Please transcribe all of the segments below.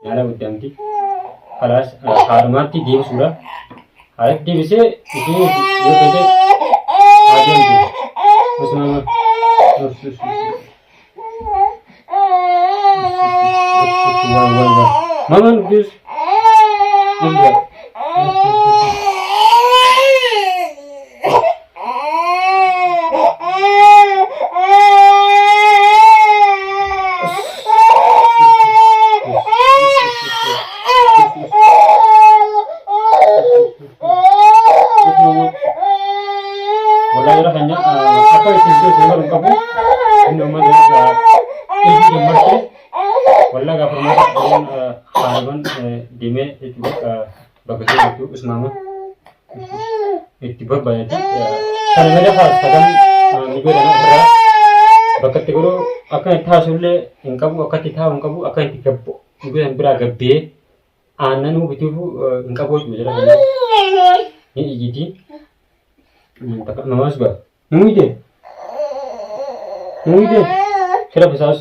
Nyala guddamti. Kalaas haadhumaatti deebisuudha. Haadhatti deebisee ishee yoo fedhe adeemtu. Osuma Mama nufis. Wallahi rasanya apa itu saya baru kamu ini mana ini jemarte wallahi gak pernah dengan harapan dime itu bagus itu usmama itu berbanyak karena ada hal kadang minggu dan berat bakat itu akan sulle ingkabu akan ingkabu akan tikabbo minggu dan berat gabe ananu itu ingkabu itu jalan ini jadi takut namas ba nunggu sudah besar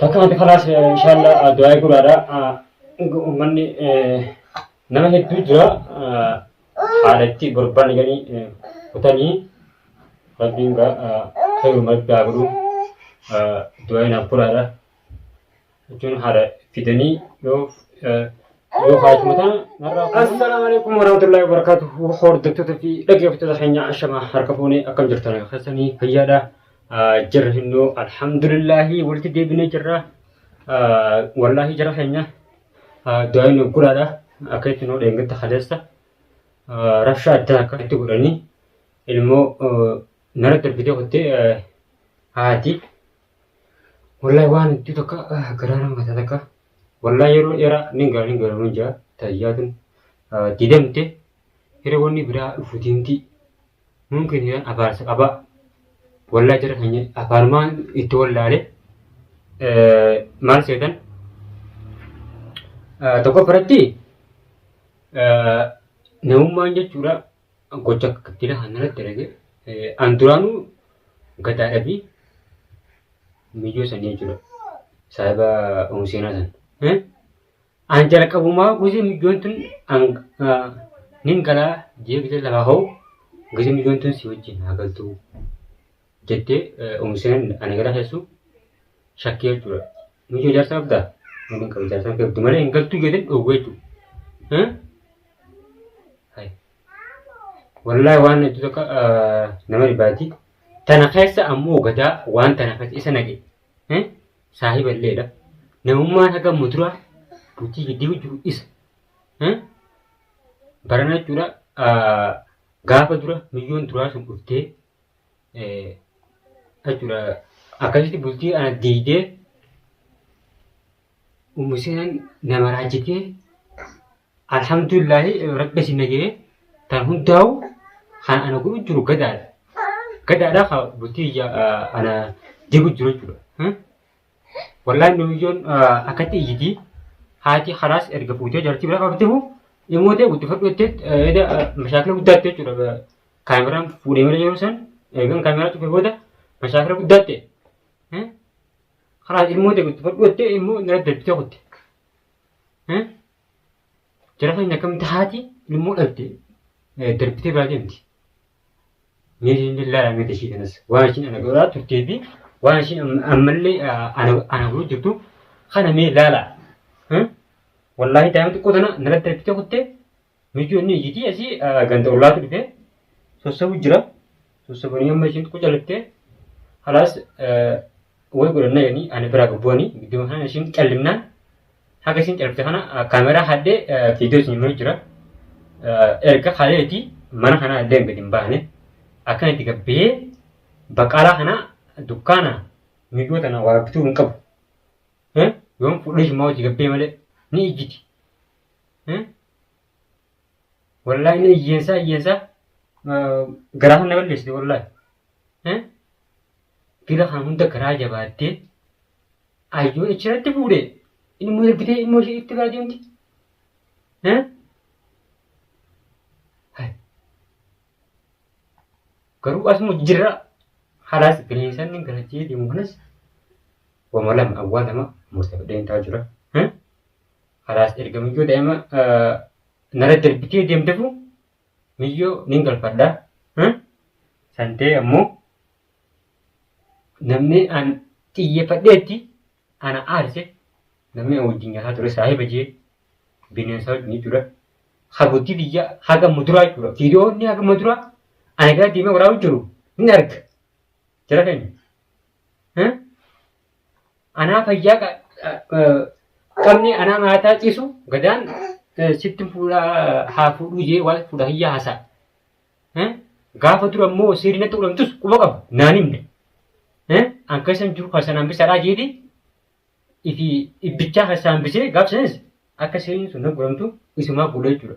takkan nanti kelas insyaallah doa aku ada mandi nama itu juga ada ti berban gani utani tapi enggak saya rumah baru doa yang aku ada itu ada fitani yo Assalamualaikum warahmatullahi wabarakatuh. Hordatu fi lagi فتحنا عشما harkafuni akan jertana khasani kayada jerhinu alhamdulillah walti debine jerra wallahi jerhanya doainu kurada akaitino dengta khalasta rafsha ta kaitu gurani ilmu naratar video hote hati wallahi wan itu ka garana mataka wallahi era ningal runja tayyadun didamte era woni bira futinti mungkin ya abar aba wallahi jara hanya aparman itu wallale mal sedan toko berarti naumanya cura gocak ketila hanara terage anturanu gata abi mijo sanya cura sahaba ungsina san Anjala kabuma guzi mijontun ang ningkala dia bisa lalau guzi mijontun si wajin agal tu jette umsen anegara hesu shakir tura mijo jar sabda mungkin kalau jar sabda tumale enggal tu geden ogwe tu hai wallahi wan itu ka namari bati tanakhaisa ammo gada wan tanakhais isa nage sahib alleda namumma haga mutura puti gidiu ju is barana cura gafa dura milyon dura sum ufte acura akasiti bulti ana dide umusinan namarajike alhamdulillah rabbi sinage tan hundaw khan ana guru juru gada da kha bulti ya ana digu juru juru wallahi milyon akati yidi hati khalas erga putih jarti berapa betul emote betul betul ada masalah udah tuh coba kamera full image jurusan kan kamera tuh berbeda masalah udah tuh khalas emote betul betul emo nggak ada betul betul jadi kan nakam hati emo ada terbetul berarti nanti ini lah yang kita sih nas wajin anak orang tuh tibi wajin amalli anak guru itu kan ami lala wallahi time tu kodana nalat terpita kote miju ni yiti asi ganta ulat bite sosabu jira sosabu ni machine ko jalate halas way gurana yani ane braga boni bidu hana shin kallimna haga shin kalfta hana kamera hadde video shin mo jira erka khaleti mana hana hadde bedin bane akan tiga be bakala hana dukana migo tana wa bitu ngab yom pulish mau tiga be male ni jiti wallahi ni yensa garahan level list wallahi kila khamunta garaja batte ayo icharate bude ini mulai bide emosi ittigar diunti hai garu asmu jira halas gelesan ning garaji di munas وملام أول ما مستفيدين تاجرة خلاص إرجع ميجو دائما نرد البتيه ديم دفو ميجو نينجل فدا سنتي أمو نمني أن تيجي فديتي أنا أرسل نمني أوجيني هاتوري صاحب جي بيني سال نيجورا خبوتي ديجا حاجة مدرا جورا فيديو ني حاجة مدرا أنا كده ديما وراو جرو نرك جرا كني أنا فيا كمني أنا ما تاجيسو غدان ستم فولا هافو جي ولا فولا هي هسا غافة ترى مو سيرنا تقولن تس كوبا نانيم angkasan juru kasan bisa aja di ifi ibica kasan bisa gapsens akasin sunnah belum tuh isuma boleh juga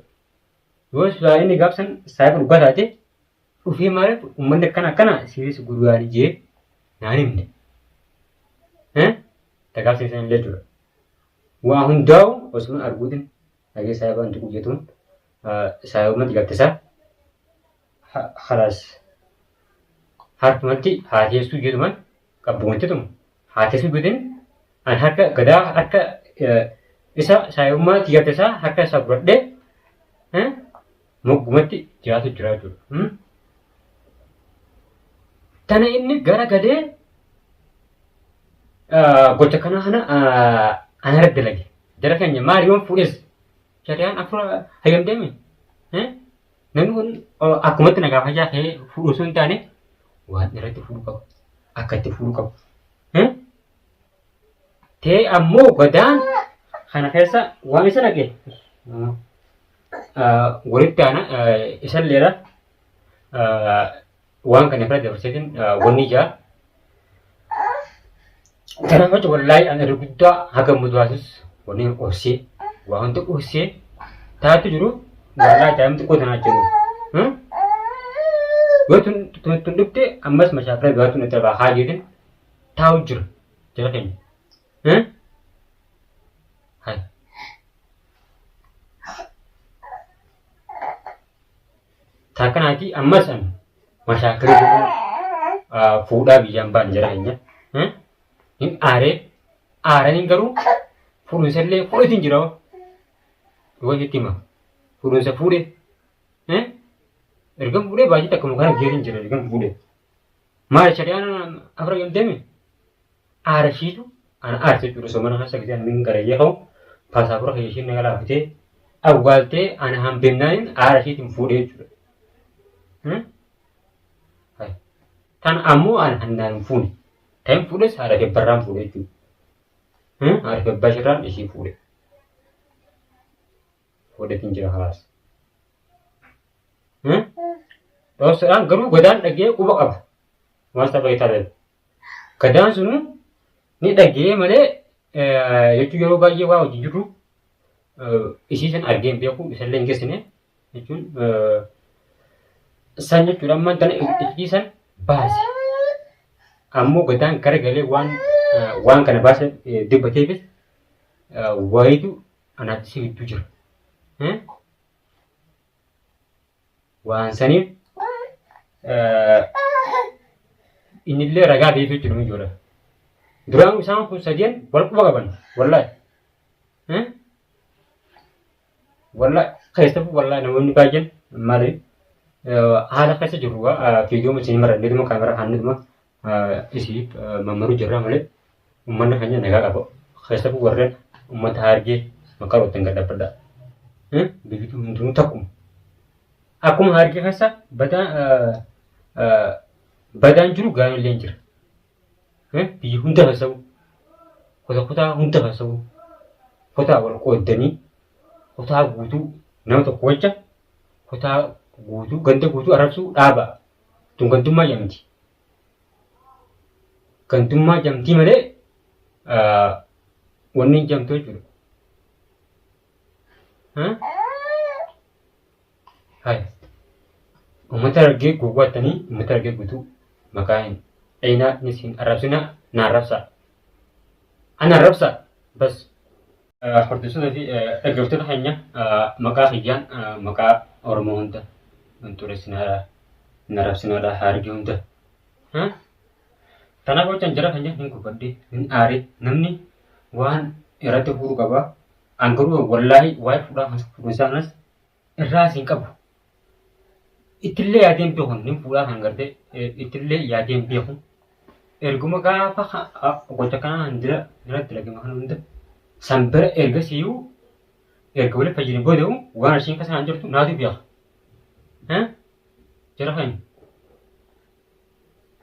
dua sudah ini gapsan saya berubah aja ufi mare mendekan akana siri guru hari je nanim deh tak gapsan saya lihat juga wah hundau usman argudin lagi saya bantu kujetun saya umat tiga tesa halas harus mati hati itu gitu man kabungan itu hati itu gudin an harga gada harga isa saya umma tiga tesa harga sabrat deh mau gumati jatuh jatuh tanah ini gara gade gocakana hana anak ada lagi jarakannya mariam furis carian aku hayam demi namun aku mati naga aja he furusun tane wah nyerah itu furu kau akati furu kau te ammo gadan kana kesa wami sana ke gorit ana isal lera wan kana pra deversetin woni ja kana ko wallahi ana rubutta haga mudwasus woni osi wa untuk osi ta tu juru wallahi tam tu ko dana juru Gotun tundukte ammas masyafra gotun terba hajidin taujur jarakin hai takkan aji ammas an masyafra fuda bijamban jarakinnya in are ning garu furun selle furin jiro wajitima furun se fure ergam bude baji tak kemungkinan gerin jere ergam bude mari cari anak afra yang demi ara situ anak arti juru somana hasa kian mingkara ya kau pas afra hisin negara fite awwalte anak hampir nain ara situ bude juru hai tan amu anak handan funi tem bude sara ke peram bude juru ara ke bashiran isi bude tinjau halas terus sekarang garu godan lagi kubak apa masa bagi tarik kadang sunu ni lagi mana itu jauh bagi wow jujur isi sen argen biaku bisa lengkes ini itu sanya curang mantan isi sen bahas kamu godan kare gale wan kana bahasa debatibis wah itu anak si jujur wan sani inille raga beetu jiru jora durang sang ku sajian wal ku bagaban wallahi wallahi kaysta wallahi namun bajen mari hala kaysa jiru wa video mu sini mara nidu kamera hanu ma isi mamaru jara male umman hanya naga apa kaysta ku warren ummat harge makaro tengga dapada begitu untuk takum aku menghargai kasa badan juru gaya lenjer di hunta kasau kota hunta kasau kota awal dani kota gutu nama to kocha kota gutu gante gutu arab su aba tunggantumma jamti male wani jam to juru hai umatar ge gugwatani umatar ge gutu makain aina nisin arabsina na arabsa ana arabsa bas hortusu tadi agaftan hanya maka hijan maka oromo hunta untuk resina narabsina da hargi hunta Tanah kau canjara hanya hingga kubadi, ini ari, namni wan irate huru kaba, angkuru wallahi wife udah masuk sanas, irra singkap. Itille yadem pihon, nim pura hangarde, itille yadem pihon. Erguma ka apa, kocak kana andira, andira lagi makan unda. Sampai erga siu, erga boleh pajini bodoh, wan arsing kasan anjur tu nadi pihak. Hah? Jarah kan?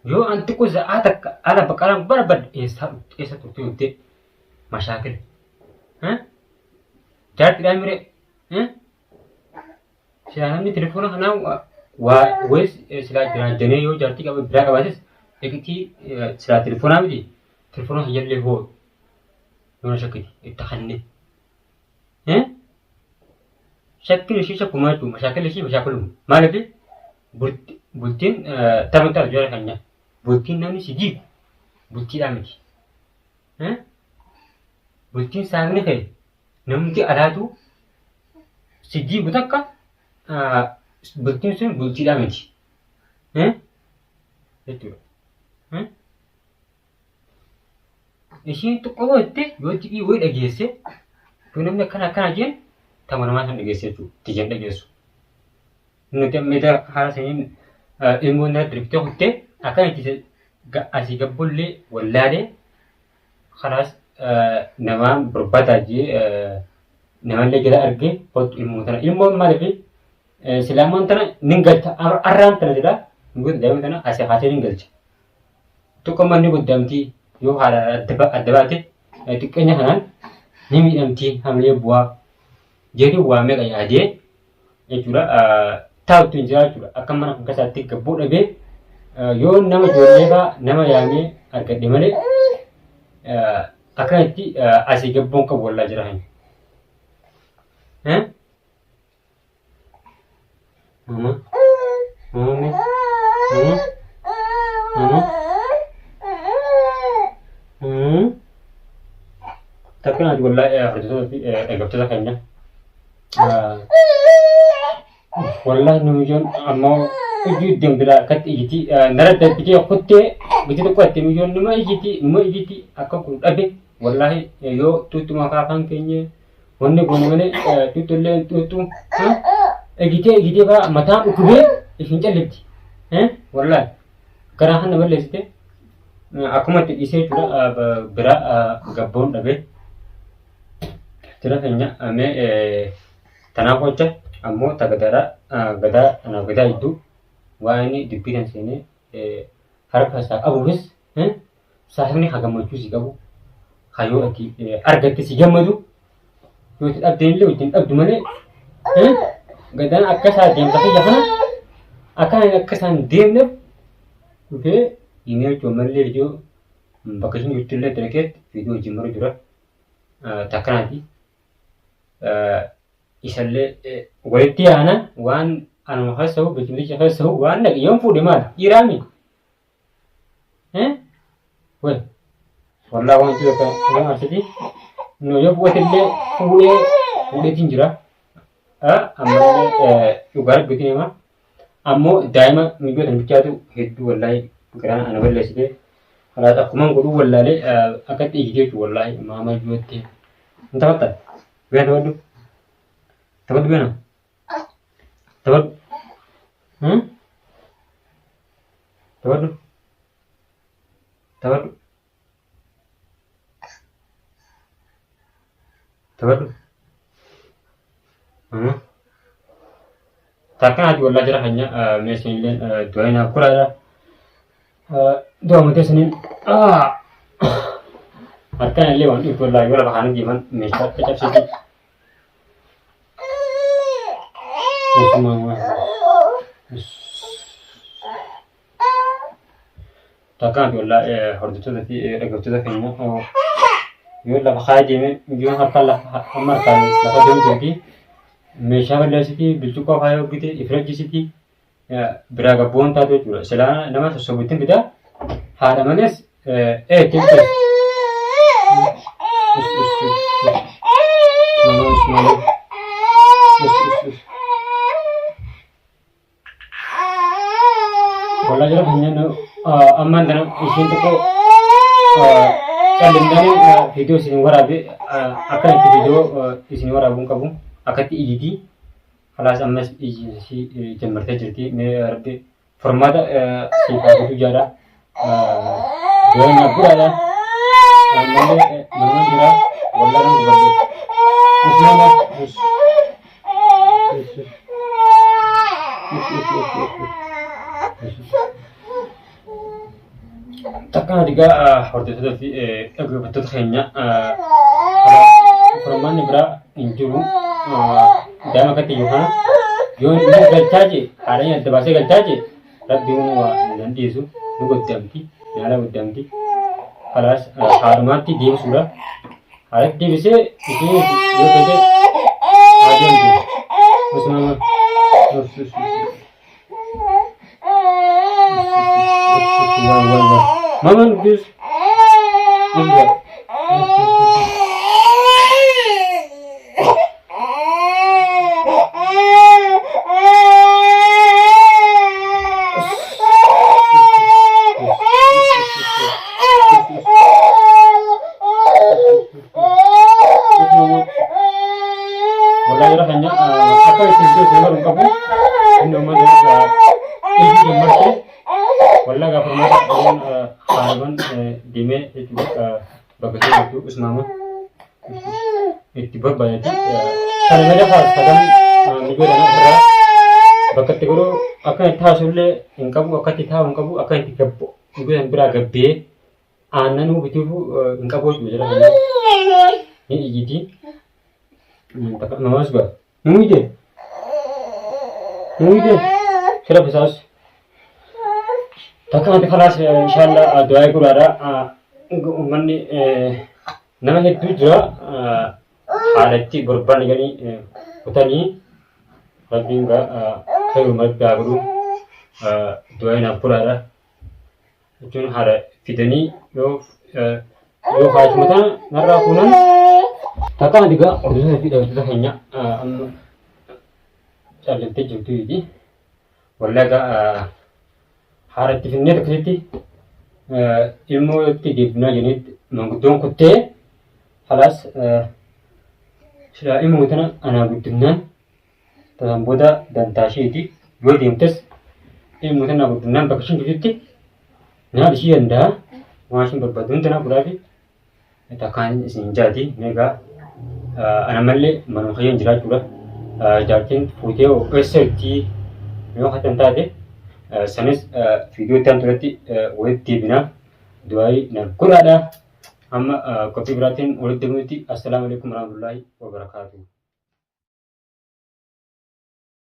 Yo anti ko zaatak ala bakaran barbad esa tutte mashakil jat ramire silamni telefon hana wa wes sila jane yo jati ka bra ka basis ekiti sila telefon amidi telefon yalle ho yo shakiti itakhanni shakil shi shakumatu mashakil shi mashakulu malabi bultin tamata jara kanya bultin namni siji bulti amiti bultin sangni khay namti alatu siji butakka bultin sun bulti amiti itu ishi to kowotte yoti i woy dagese to namne kana jen tamana ma san dagese tu tijen dagesu nuti meda harasin ilmu na drifte hote akan itu asih gabbulli wallade khalas nama berbat aja nama lagi ada arge pot ilmu malifi selaman tanah ninggal arran tanah tidak nunggu dalam tanah asih hati ninggal tu kaman ni budam ti yo hara adabati itu kenya hanan nimi amti hamle buah jadi buah mereka ya aje itu lah tahu tunjuk juga akan mana kesati kebut lagi yo nama jualnya nama yang agak di mana akan itu asik kebun kebun lah jerahan mama tapi nak jual lah harus tu agak tu kayaknya والله نمجون أما يجدم بلا كت يجتي نرد بيجي أخذته بيجي تقوى تمجون نما يجتي أكو أبي والله يو توتو ما كافن كنيه وني بونه توتو لين توتو يجتي بقى متى أكبر يفنجل لبتي والله كراهن نبل لسته أكو ما تيجي تلا برا قبون أبي ترى هنيا أمي تناقض ammo tagadara gada itu wani dipiran sini harap sa abus sahibni hagam cuci kabu hayo aki argati si jamadu yo abdin le utin abdu mane gadan akasa dem tapi jahana akan akasan dem ne uke email to malle jo bakashin yutulle terket video jimaro jura takanati isalle walitti ana wan ana hasaw bijli hasaw wan nak yom fu demal irami we walla wan ti ka no asidi no yo wotelle fude tinjira amma ugar bitini ma ammo daima mi go tan bicatu heddu wallahi gran ana walle side ala ta kuma gudu wallale akati ige wallahi mama jotti ntawata we do تبغى بينا تبغى تبغى takkan hati wallah jarah hanya mesin doain aku lah doa mati senin harkan lewan itu lah yo lah bahan gimana mesin kecap sedikit semua takkan wallah harus tu nanti agak tu dah kena yo lah bahagia me yo harkan lah amar kan lah tu jadi mesin wallah sedikit bijuka kayu gitu ifraj sedikit ya beraga bon tadi tu selana nama sesuatu beda ada manis tempat wala jara hanya no أما أنا إيشين تكو كلمني فيديو سنورا بي أكن فيديو سنورا بون كابون أكتي إيدي خلاص أمس إيجي سي جمرت جرتي مي ربي فرمادا سيفا تجارة دوين أبورا لا من جرا والله أنا بقول مسلم بس takkan juga waktu itu di agak betul kayaknya perempuan ini berak injuru dan maka tiupan yo ini gacaji adanya ada bahasa gacaji tapi uang nanti itu nunggu damti nyala damti kelas harmati dia sudah ada di bisa ini yo beda ada itu bersama Mama nugis. Enggak. Wallahi hanya apa itu sebenarnya kamu? Ini mana ini jemarte. Wallahi gak pernah dengan harapan dime itu bagus itu usmama itu berbanyak karena ada hal kadang minggu dan berat bakat itu akan tahu sulle engkau akan tahu engkau akan dikebuk minggu yang berat gede anan itu engkau boleh jalan ini jadi tak nama juga mungkin sudah besar takkan nanti kelas insyaallah doa itu ada mani nama itu juga halati berban gani utani tapi enggak kayak rumah baru doa yang pura ada itu ada fitani yo khas mata narakunan takkan juga orangnya tidak hanya jalan terjun itu wallaga harati finne takiti ilmu tidibna unit mangudon kutte halas sila ilmu tana ana gudunna tamboda dan tashidi wadi imtas ilmu tana gudunna bakashin kiti na dishi anda mashin berbadun tana burabi takan isin jadi mega ana malle manukhiyan jirat pura jatin puteo SLT yo khatan tade sanis video tan turati web tibina duai na kurada amma kopi beratin oleh demuti assalamualaikum warahmatullahi wabarakatuh.